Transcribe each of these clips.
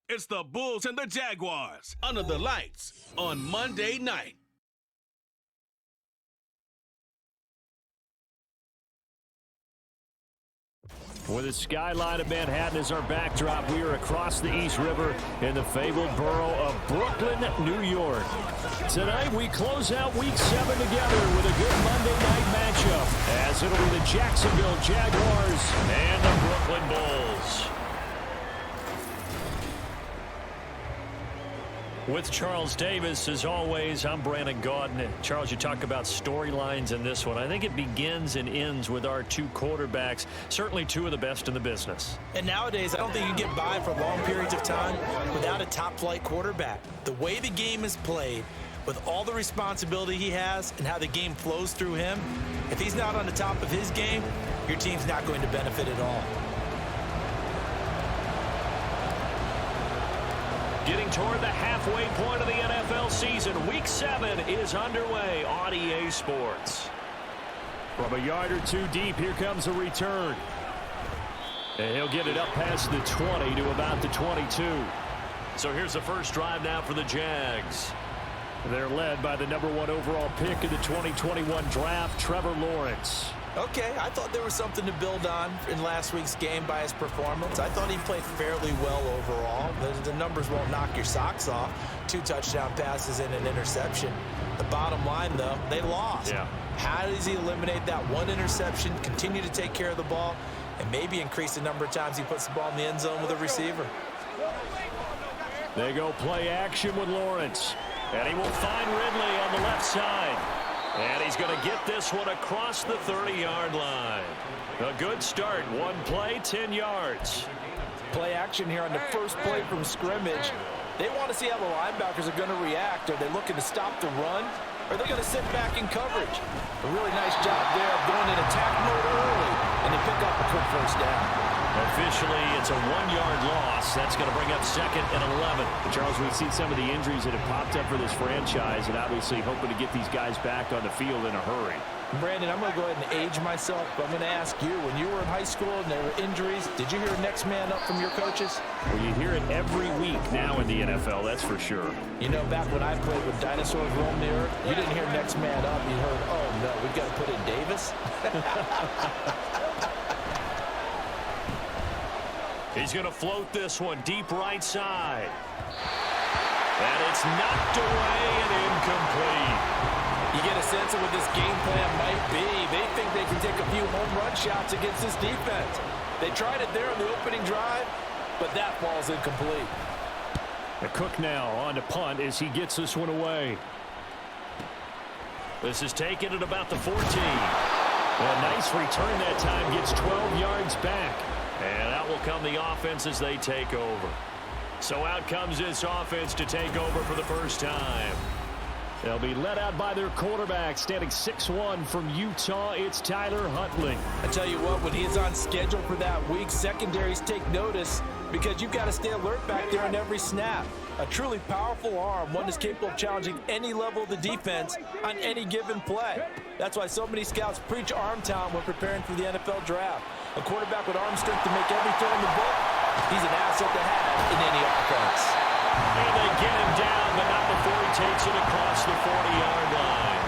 It's the Bulls and the Jaguars under the lights on Monday night. With the skyline of Manhattan as our backdrop, we are across the East River in the fabled borough of Brooklyn, New York. Tonight, we close out Week 7 together with a good Monday night matchup, as it'll be the Jacksonville Jaguars and the Brooklyn Bulls. With Charles Davis, as always, I'm Brandon Gaudin. Charles, you talk about storylines in this one. I think it begins and ends with our two quarterbacks, certainly two of the best in the business. And nowadays, I don't think you can get by for long periods of time without a top-flight quarterback. The way the game is played, with all the responsibility he has and how the game flows through him, if he's not on the top of his game, your team's not going to benefit at all. Getting toward the halfway point of the NFL season, Week 7 is underway on EA Sports. From a yard or two deep, here comes a return. And he'll get it up past the 20 to about the 22. So here's the first drive now for the Jags. They're led by the #1 overall pick in the 2021 draft, Trevor Lawrence. Okay, I thought there was something to build on in last week's game by his performance. I thought he played fairly well overall. The numbers won't knock your socks off. 2 touchdown passes and an interception. The bottom line, though, they lost. Yeah. How does he eliminate that one interception, continue to take care of the ball, and maybe increase the number of times he puts the ball in the end zone with a receiver? They go play action with Lawrence. And he will find Ridley on the left side. And he's going to get this one across the 30-yard line. A good start. One play, 10 yards. Play action here on the first play from scrimmage. They want to see how the linebackers are going to react. Are they looking to stop the run? Or are they going to sit back in coverage? A really nice job there of going in attack mode early. And they pick up a quick first down. Officially, it's a 1-yard loss. That's going to bring up 2nd and 11. Charles, we've seen some of the injuries that have popped up for this franchise, and obviously hoping to get these guys back on the field in a hurry. Brandon, I'm going to go ahead and age myself, but I'm going to ask you, when you were in high school and there were injuries, did you hear next man up from your coaches? Well, you hear it every week now in the NFL, that's for sure. You know, back when I played with dinosaurs roam the earth, you didn't hear next man up. You heard, oh, no, we've got to put in Davis. He's going to float this one deep right side. And it's knocked away and incomplete. You get a sense of what this game plan might be. They think they can take a few home run shots against this defense. They tried it there on the opening drive, but that ball's incomplete. The Cook now on to punt as he gets this one away. This is taken at about the 14. A nice return that time, gets 12 yards back. And out will come the offense as they take over. So out comes this offense to take over for the first time. They'll be led out by their quarterback, standing 6'1" from Utah. It's Tyler Huntley. I tell you what, when he is on schedule for that week, secondaries take notice because you've got to stay alert back there on every snap. A truly powerful arm, one that's capable of challenging any level of the defense on any given play. That's why so many scouts preach arm talent when preparing for the NFL draft. A quarterback with arm strength to make every throw in the book, he's an asset to have in any offense. And they get him down, but not before he takes it across the 40-yard line.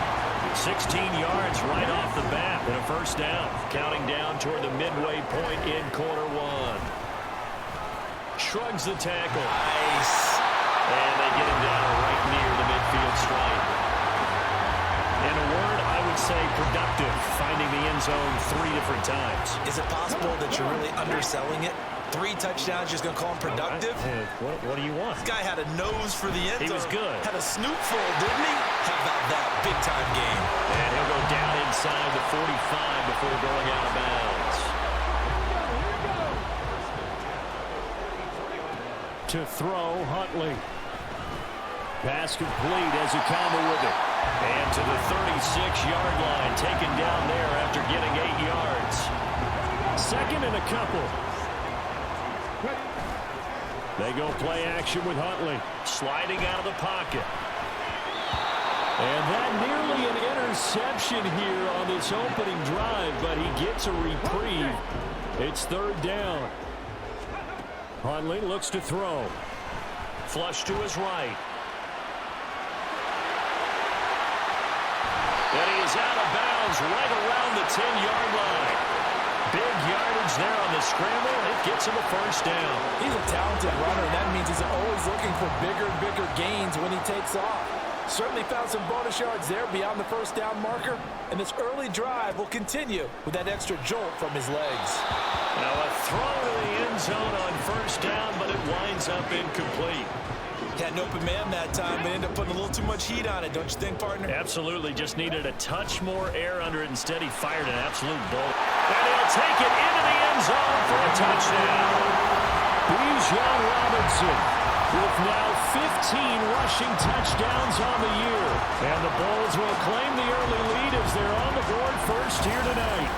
16 yards right off the bat and a first down. Counting down toward the midway point in quarter 1. Shrugs the tackle. Nice. And they get him down right near the midfield stripe. In a word, I would say productive, finding the end zone 3 different times. Is it possible that you're really underselling it? 3 touchdowns, just going to call him productive? What do you want? This guy had a nose for the end zone. He was good. Had a snootful, didn't he? How about that big-time game? And he'll go down inside the 45 before going out of bounds. To throw, Huntley. Pass complete as a combo with it. And to the 36-yard line, taken down there after getting 8 yards. 2nd and a couple. They go play action with Huntley. Sliding out of the pocket. And that nearly an interception here on this opening drive, but he gets a reprieve. It's 3rd down. Huntley looks to throw. Flush to his right. And he is out of bounds right around the 10-yard line. Big yardage there on the scramble. It gets him a first down. He's a talented runner, and that means he's always looking for bigger and bigger gains when he takes off. Certainly found some bonus yards there beyond the first down marker, and this early drive will continue with that extra jolt from his legs. Now a throw to the end zone on first down, but it winds up incomplete. Had an open man that time, but ended up putting a little too much heat on it, don't you think, partner? Absolutely. Just needed a touch more air under it. Instead, he fired an absolute bolt. And he'll take it into the end zone for a touchdown. Bijan Robinson with now 15 rushing touchdowns on the year. And the Bulls will claim the early lead as they're on the board first here tonight.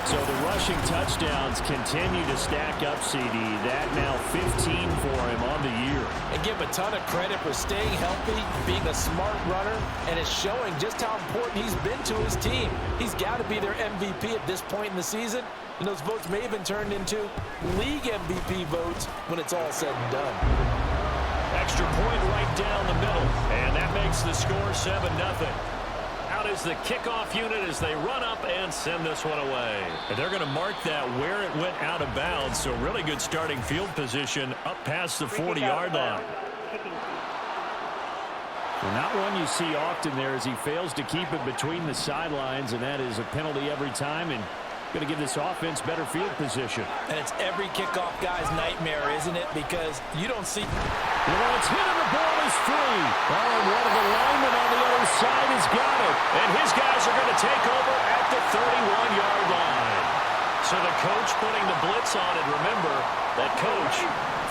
So the rushing touchdowns continue to stack up, CD. That now 15 for him on the year. And give a ton of credit for staying healthy, being a smart runner, and it's showing just how important he's been to his team. He's got to be their MVP at this point in the season, and those votes may even turn into league MVP votes when it's all said and done. Extra point right down the middle, and that makes the score 7-0. Out is the kickoff unit as they run up and send this one away. And they're going to mark that where it went out of bounds, so really good starting field position up past the 40-yard line. Well, not one you see often there as he fails to keep it between the sidelines, and that is a penalty every time, and going to give this offense better field position. And it's every kickoff guy's nightmare, isn't it? Because you don't see... Well, it's hit and the ball is free. Oh, and one of the linemen on the other side has got it. And his guys are going to take over at the 31-yard line. So the coach putting the blitz on it. Remember, that coach,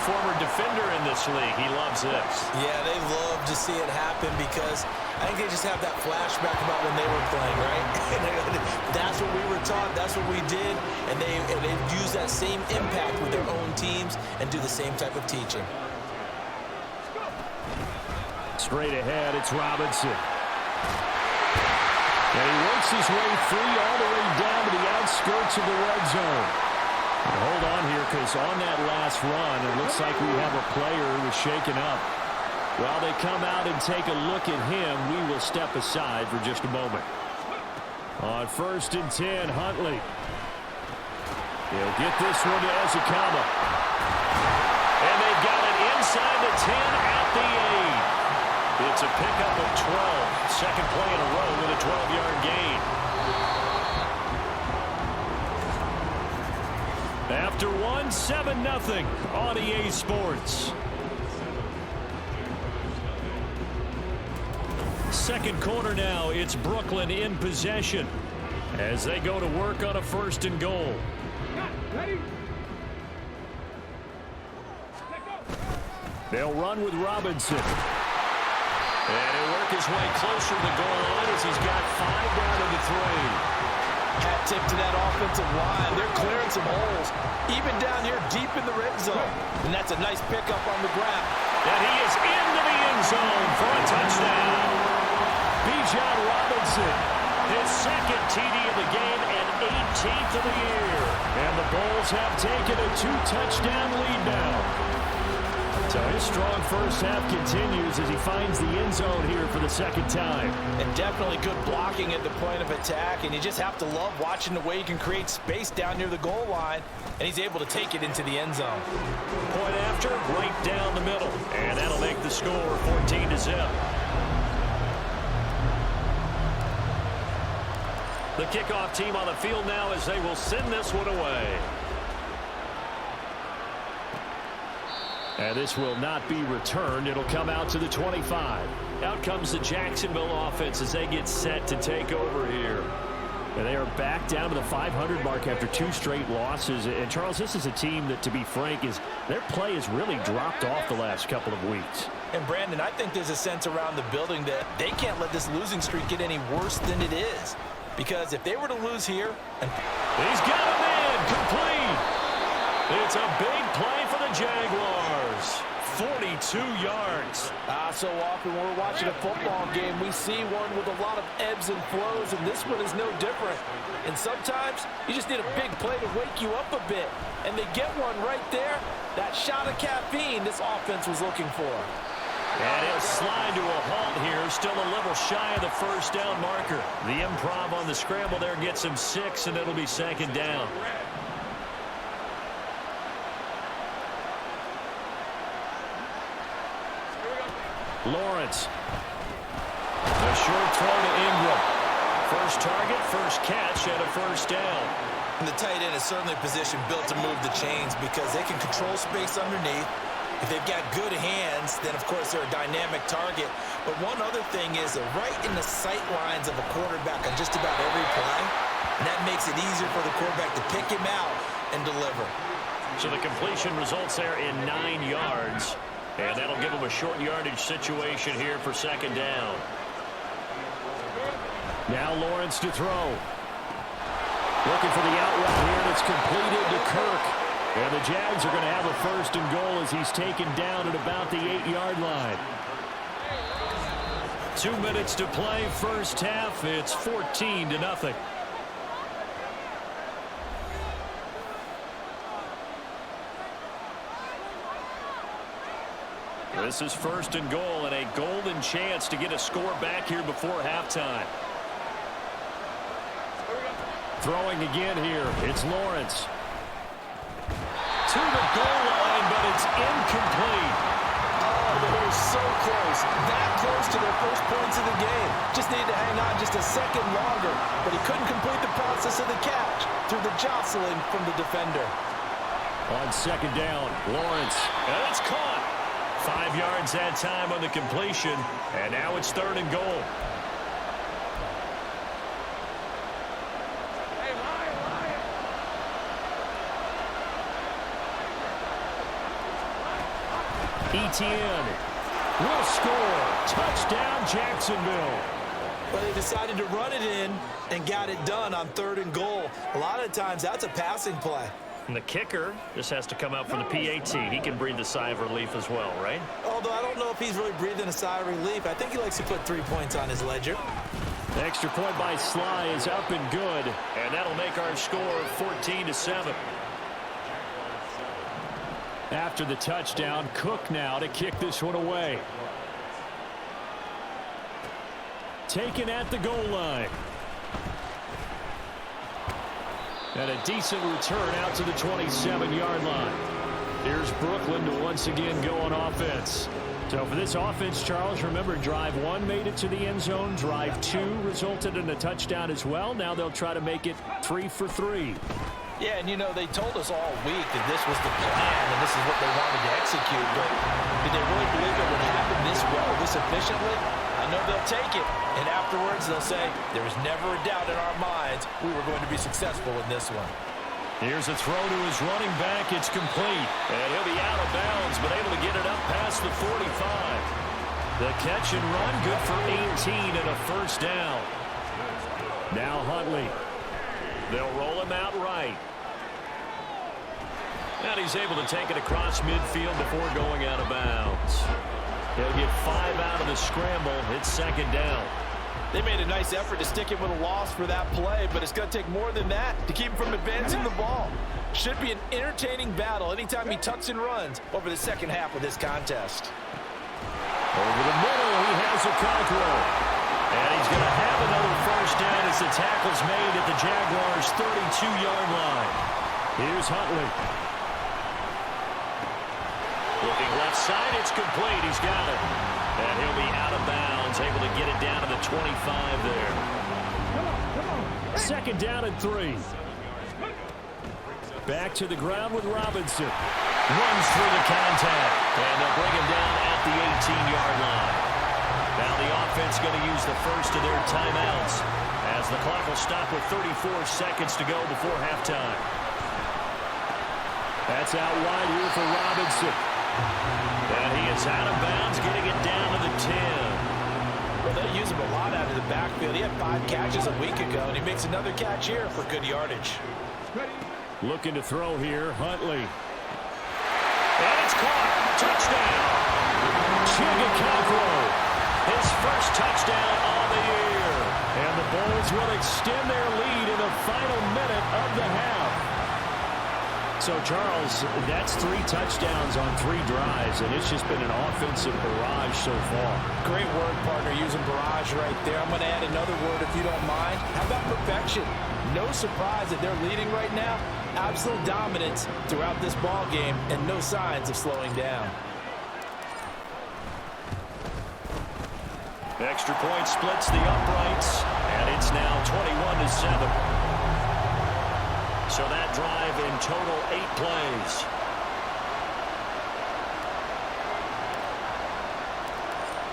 former defender in this league, he loves this. Yeah, they love to see it happen because I think they just have that flashback about when they were playing, right? That's what we were taught. That's what we did. And they use that same impact with their own teams and do the same type of teaching. Straight ahead, it's Robinson. And he works his way free all the way down to the outskirts of the red zone. And hold on here, because on that last run, it looks like we have a player who was shaken up. While they come out and take a look at him, we will step aside for just a moment. On 1st and 10, Huntley. He'll get this one to Ezekama. And they've got it inside the 10 at the 8. It's a pickup of 12. Second play in a row with a 12-yard gain. After one, 7-0 on EA Sports. Second quarter now, it's Brooklyn in possession as they go to work on a 1st and goal. They'll run with Robinson. And he'll work his way closer to the goal line as he's got 5 down to the 3. Hat tip to that offensive line. They're clearing some holes, even down here deep in the red zone. And that's a nice pickup on the ground. And he is into the end zone for a touchdown. Bijan Robinson. His second TD of the game and 18th of the year. And the Bulls have taken a 2-touchdown lead now. So his strong first half continues as he finds the end zone here for the second time. And definitely good blocking at the point of attack, and you just have to love watching the way he can create space down near the goal line, and he's able to take it into the end zone. Point after, right down the middle, and that'll make the score 14-0. The kickoff team on the field now as they will send this one away. And this will not be returned. It'll come out to the 25. Out comes the Jacksonville offense as they get set to take over here. And they are back down to the 500 mark after 2 straight losses. And, Charles, this is a team that, to be frank, their play has really dropped off the last couple of weeks. And, Brandon, I think there's a sense around the building that they can't let this losing streak get any worse than it is. Because if they were to lose here... He's got him in, complete. It's a big play for the Jaguars. 42 yards. So often when we're watching a football game, we see one with a lot of ebbs and flows, and this one is no different. And sometimes you just need a big play to wake you up a bit. And they get one right there. That shot of caffeine this offense was looking for. And he'll slide to a halt here, still a little shy of the first down marker. The improv on the scramble there gets him 6, and it'll be second down. Lawrence. A short throw to Ingram. First target, first catch, and a first down. And the tight end is certainly a position built to move the chains because they can control space underneath. If they've got good hands, then, of course, they're a dynamic target. But one other thing is they're right in the sight lines of a quarterback on just about every play. And that makes it easier for the quarterback to pick him out and deliver. So the completion results there in 9 yards. And that'll give him a short yardage situation here for second down. Now Lawrence to throw. Looking for the out route here, and it's completed to Kirk. And the Jags are going to have a first and goal as he's taken down at about the 8-yard line. 2 minutes to play, first half. It's 14-0. This is first and goal, and a golden chance to get a score back here before halftime. Throwing again here, it's Lawrence. To the goal line, but it's incomplete. Oh, they were so close. That close to their first points of the game. Just needed to hang on just a second longer, but he couldn't complete the process of the catch through the jostling from the defender. On second down, Lawrence. And it's caught. 5 yards that time on the completion, and now it's third and goal. Etienne will score. Touchdown, Jacksonville. Well, they decided to run it in and got it done on third and goal. A lot of times that's a passing play. And the kicker just has to come out for the PAT. He can breathe a sigh of relief as well, right? Although I don't know if he's really breathing a sigh of relief. I think he likes to put 3 points on his ledger. The extra point by Sly is up and good. And that'll make our score 14-7. After the touchdown, Cook now to kick this one away. Taken at the goal line. And a decent return out to the 27-yard line. Here's Brooklyn to once again go on offense. So for this offense, Charles, remember, drive 1 made it to the end zone. Drive 2 resulted in a touchdown as well. Now they'll try to make it 3 for 3. Yeah, and you know, they told us all week that this was the plan and this is what they wanted to execute. But did they really believe it would happen this well, this efficiently? I know they'll take it. And afterwards, they'll say, there was never a doubt in our minds we were going to be successful in this one. Here's a throw to his running back. It's complete. And he'll be out of bounds, but able to get it up past the 45. The catch and run, good for 18 and a first down. Now Huntley. They'll roll him out right. And he's able to take it across midfield before going out of bounds. He'll get 5 out of the scramble. It's second down. They made a nice effort to stick him with a loss for that play, but it's going to take more than that to keep him from advancing the ball. Should be an entertaining battle anytime he tucks and runs over the second half of this contest. Over the middle, he has a conqueror. And he's going to have another first down as the tackle's made at the Jaguars' 32-yard line. Here's Huntley. Looking left side, it's complete. He's got it. And he'll be out of bounds, able to get it down to the 25 there. Second down and 3. Back to the ground with Robinson. Runs through the contact. And they'll bring him down at the 18-yard line. Now the offense going to use the first of their timeouts as the clock will stop with 34 seconds to go before halftime. That's out wide here for Robinson. And he is out of bounds, getting it down to the 10. Well, they use him a lot out of the backfield. He had 5 catches a week ago, and he makes another catch here for good yardage. Looking to throw here, Huntley. And it's caught. Touchdown. extend their lead in the final minute of the half. So, Charles, that's 3 touchdowns on 3 drives, and it's just been an offensive barrage so far. Great word, partner, using barrage right there. I'm going to add another word if you don't mind. How about perfection? No surprise that they're leading right now. Absolute dominance throughout this ball game and no signs of slowing down. Extra point splits the uprights, and it's now 21-7. So that drive in total 8 plays.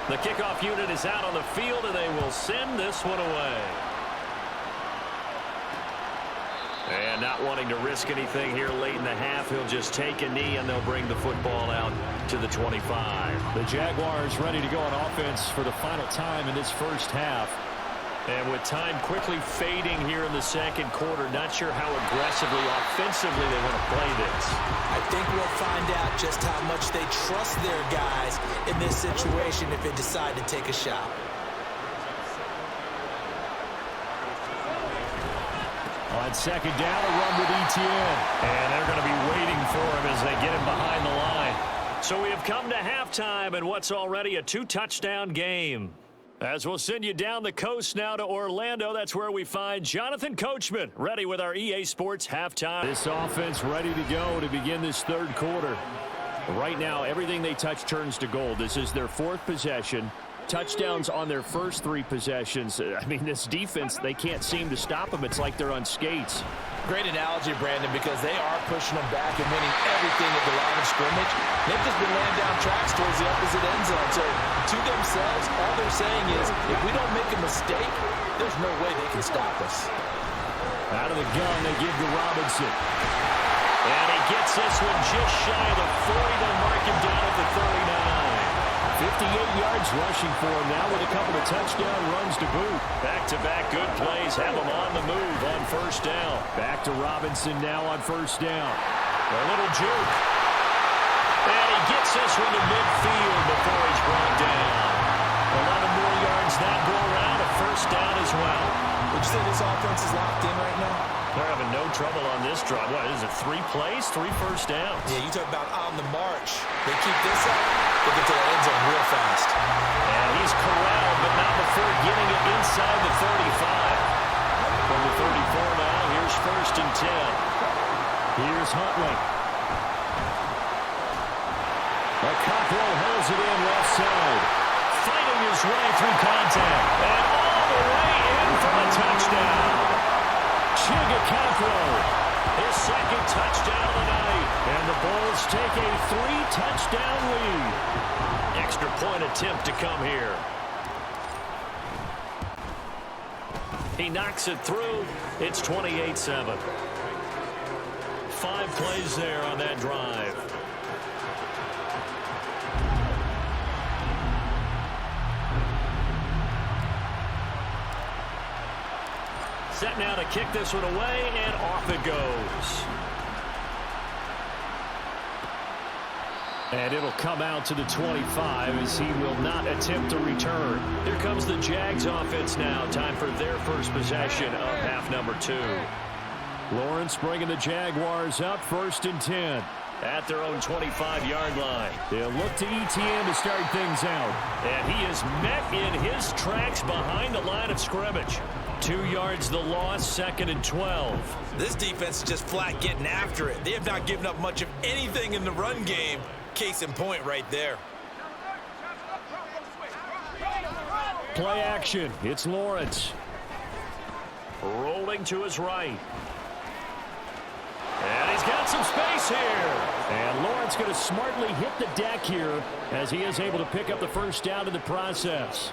The kickoff unit is out on the field, and they will send this one away. And not wanting to risk anything here late in the half, he'll just take a knee, and they'll bring the football out to the 25. The Jaguars ready to go on offense for the final time in this first half. And with time quickly fading here in the second quarter, not sure how aggressively, offensively they want to play this. I think we'll find out just how much they trust their guys in this situation if they decide to take a shot. On second down, a run with ETN. And they're going to be waiting for him as they get him behind the line. So we have come to halftime in what's already a 2-touchdown game. As we'll send you down the coast now to Orlando, that's where we find Jonathan Coachman, ready with our EA Sports halftime. This offense ready to go to begin this third quarter. Right now, everything they touch turns to gold. This is their 4th possession. Touchdowns on their first 3 possessions. I mean, this defense, they can't seem to stop them. It's like they're on skates. Great analogy, Brandon, because they are pushing them back and winning everything at the line of scrimmage. They've just been laying down tracks towards the opposite end zone. So, to themselves, all they're saying is, if we don't make a mistake, there's no way they can stop us. Out of the gun, they give to Robinson. And he gets this one just shy of the 40. They'll mark him down at the 39. 58 yards rushing for him now with a couple of touchdown runs to boot. Back-to-back good plays have him on the move on first down. Back to Robinson now on first down. A little juke. And he gets this one to midfield before he's brought down. 11 more yards that go around, a first down as well. Would you say this offense is locked in right now? They're having no trouble on this drive. What is it, 3 plays, 3 first downs? Yeah, you talk about on the march. They keep this up, they get to the end zone real fast. And he's corralled, but not before getting it inside the 35. From the 34 now, here's first and 10. Here's Huntley. Ocampo holds it in left side. Fighting his way through contact. And all the way in for a touchdown. Ocampo. His second touchdown of the night. And the Bulls take a 3-touchdown lead. Extra point attempt to come here. He knocks it through. It's 28-7. 5 plays there on that drive. Set now to kick this one away, and off it goes. And it'll come out to the 25 as he will not attempt to return. Here comes the Jags offense now. Time for their first possession of half number 2. Lawrence bringing the Jaguars up, first and 10. At their own 25-yard line. They'll look to ETN to start things out. And he is met in his tracks behind the line of scrimmage. 2 yards the loss, second and 12. This defense is just flat getting after it. They have not given up much of anything in the run game. Case in point right there. Play action. It's Lawrence. Rolling to his right. And he's got some space here. And Lawrence going to smartly hit the deck here as he is able to pick up the first down in the process.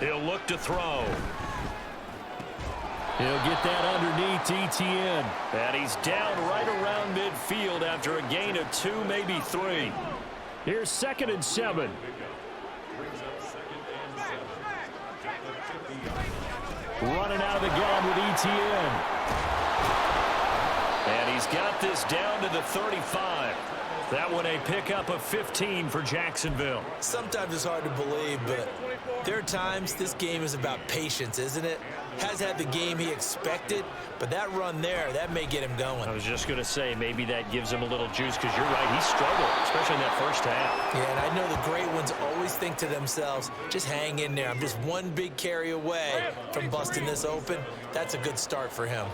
He'll look to throw. He'll get that underneath ETN. And he's down right around midfield after a gain of 2, maybe 3. Here's second and 7. Running out of the gun with ETN. And he's got this down to the 35. That one a pickup of 15 for Jacksonville. Sometimes it's hard to believe, but there are times this game is about patience, isn't it? Has had the game he expected, but that run there, that may get him going. I was just going to say, maybe that gives him a little juice, because you're right, he struggled, especially in that first half. Yeah, and I know the great ones always think to themselves, just hang in there. I'm just one big carry away from busting this open. That's a good start for him.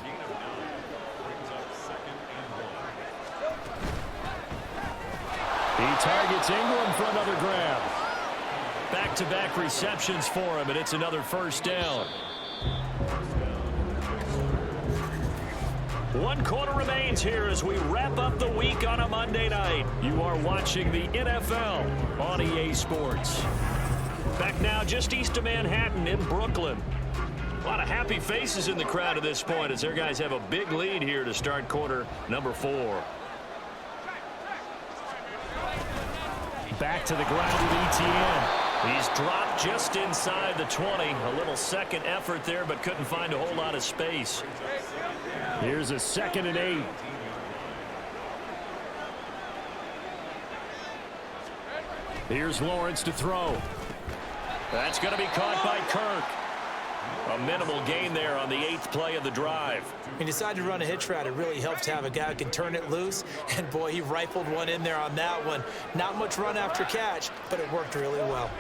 He targets Ingram for another grab. Back-to-back receptions for him, and it's another first down. 1 quarter remains here as we wrap up the week on a Monday night. You are watching the NFL on EA Sports. Back now just east of Manhattan in Brooklyn. A lot of happy faces in the crowd at this point as their guys have a big lead here to start quarter number 4. Back to the ground with ETN. He's dropped just inside the 20. A little second effort there, but couldn't find a whole lot of space. Here's a 2nd and 8. Here's Lawrence to throw. That's going to be caught by Kirk. A minimal gain there on the 8th play of the drive. He decided to run a hitch route. It really helps to have a guy who can turn it loose. And, boy, he rifled one in there on that one. Not much run after catch, but it worked really well.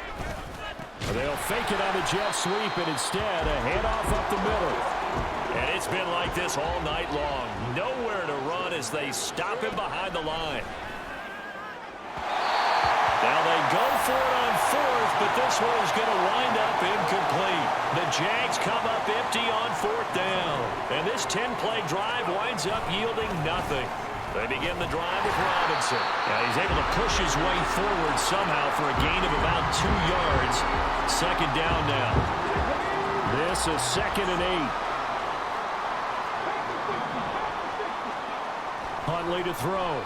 They'll fake it on the jet sweep, and instead a handoff up the middle. And it's been like this all night long. Nowhere to run as they stop him behind the line. Now they go for it on 4th, but this one is going to wind up incomplete. The Jags come up empty on 4th down. And this 10-play drive winds up yielding nothing. They begin the drive with Robinson. Now he's able to push his way forward somehow for a gain of about 2 yards. 2nd down now. This is 2nd and 8. Huntley to throw.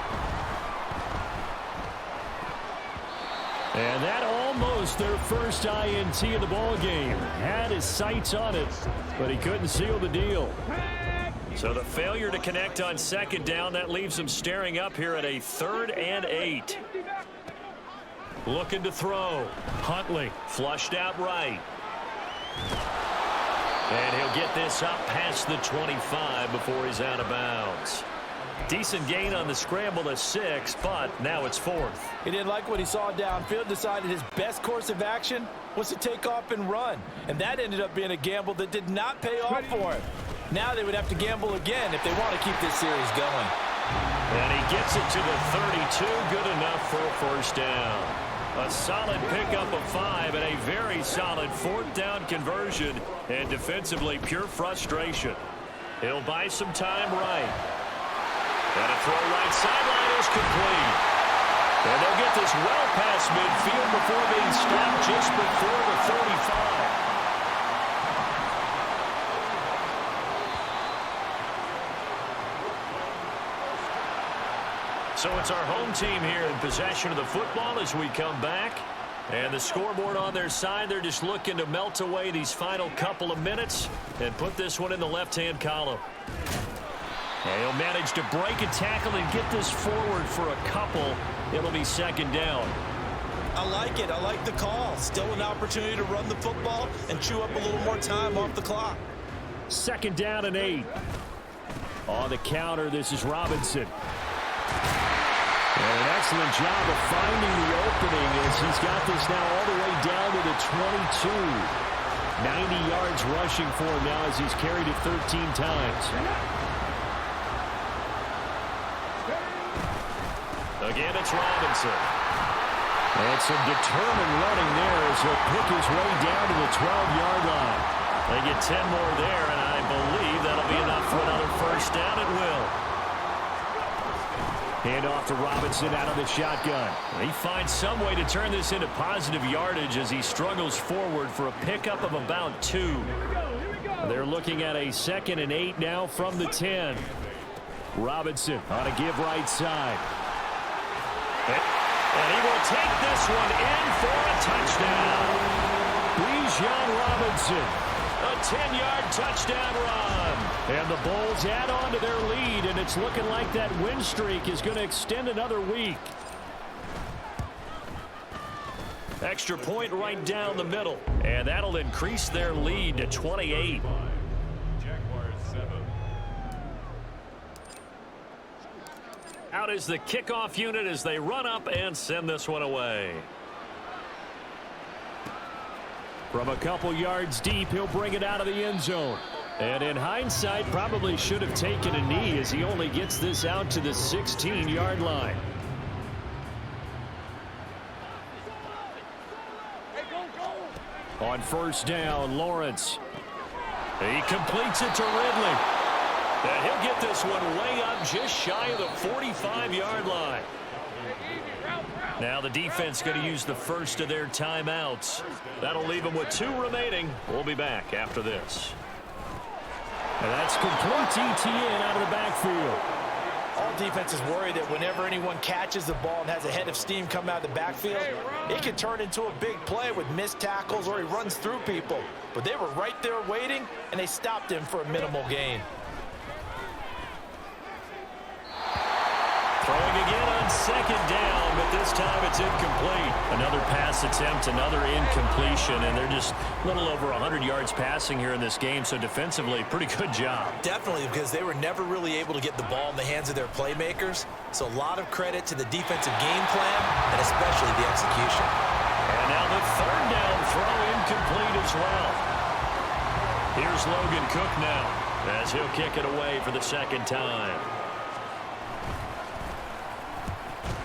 And that almost their first INT of the ball game. Had his sights on it, but he couldn't seal the deal. So the failure to connect on 2nd down, that leaves him staring up here at a 3rd and 8. Looking to throw. Huntley flushed out right. And he'll get this up past the 25 before he's out of bounds. Decent gain on the scramble to 6, but now it's 4th. He didn't like what he saw downfield, decided his best course of action was to take off and run. And that ended up being a gamble that did not pay off for him. Now they would have to gamble again if they want to keep this series going. And he gets it to the 32, good enough for a first down. A solid pickup of 5 and a very solid 4th down conversion. And defensively, pure frustration. He'll buy some time right. And a throw right sideline is complete. And they'll get this well past midfield before being stopped just before the 35. So it's our home team here in possession of the football as we come back. And the scoreboard on their side, they're just looking to melt away these final couple of minutes and put this one in the left-hand column. And he'll manage to break a tackle and get this forward for a couple. It'll be 2nd down. I like it. I like the call. Still an opportunity to run the football and chew up a little more time off the clock. 2nd down and 8. On the counter, this is Robinson. And an excellent job of finding the opening as he's got this now all the way down to the 22. 90 yards rushing for him now as he's carried it 13 times. Again, it's Robinson. And some determined running there as he'll pick his way down to the 12-yard line. They get 10 more there, and I believe that'll be enough for another first down. It will. Hand off to Robinson out of the shotgun. He finds some way to turn this into positive yardage as he struggles forward for a pickup of about 2. They're looking at a 2nd and 8 now from the 10. Robinson on a give right side. And he will take this one in for a touchdown. Bijan Robinson. A 10-yard touchdown run. And the Bulls add on to their lead, and it's looking like that win streak is going to extend another week. Extra point right down the middle, and that'll increase their lead to 28. Jaguars 7. Out is the kickoff unit as they run up and send this one away. From a couple yards deep, he'll bring it out of the end zone. And in hindsight, probably should have taken a knee as he only gets this out to the 16-yard line. On first down, Lawrence. He completes it to Ridley. And he'll get this one way up just shy of the 45-yard line. Now the defense going to use the first of their timeouts. That'll leave them with 2 remaining. We'll be back after this. And that's complete ETN out of the backfield. All defenses worry that whenever anyone catches the ball and has a head of steam come out of the backfield, it can turn into a big play with missed tackles or he runs through people. But they were right there waiting, and they stopped him for a minimal gain. Throwing again on second down, but this time it's incomplete. Another pass attempt, another incompletion, and they're just a little over 100 yards passing here in this game, so defensively, pretty good job. Definitely, because they were never really able to get the ball in the hands of their playmakers, so a lot of credit to the defensive game plan and especially the execution. And now the third down throw incomplete as well. Here's Logan Cook now as he'll kick it away for the second time.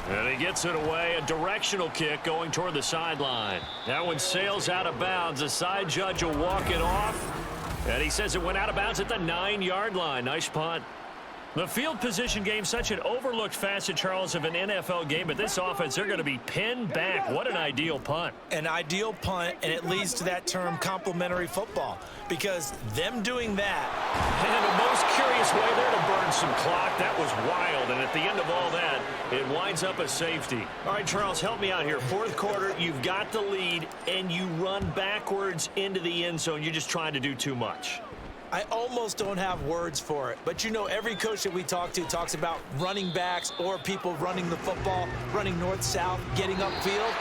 And he gets it away, a directional kick going toward the sideline. That one sails out of bounds. The side judge will walk it off. And he says it went out of bounds at the 9-yard line. Nice punt. The field position game, such an overlooked facet, Charles, of an NFL game. But this offense, they're going to be pinned back. What an ideal punt. An ideal punt, and it leads to that term complementary football. Because them doing that. And the most curious way there to burn some clock. That was wild. And at the end of all that, it winds up a safety. All right, Charles, help me out here. Fourth quarter, you've got the lead, and you run backwards into the end zone. You're just trying to do too much. I almost don't have words for it. But, you know, every coach that we talk to talks about running backs or people running the football, running north-south, getting upfield.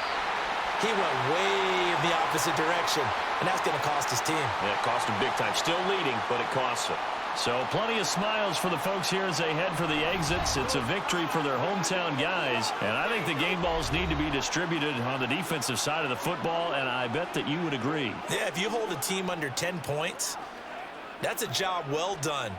He went way in the opposite direction, and that's going to cost his team. Yeah, it cost him big time. Still leading, but it costs him. So plenty of smiles for the folks here as they head for the exits. It's a victory for their hometown guys. And I think the game balls need to be distributed on the defensive side of the football, and I bet that you would agree. Yeah, if you hold a team under 10 points, that's a job well done.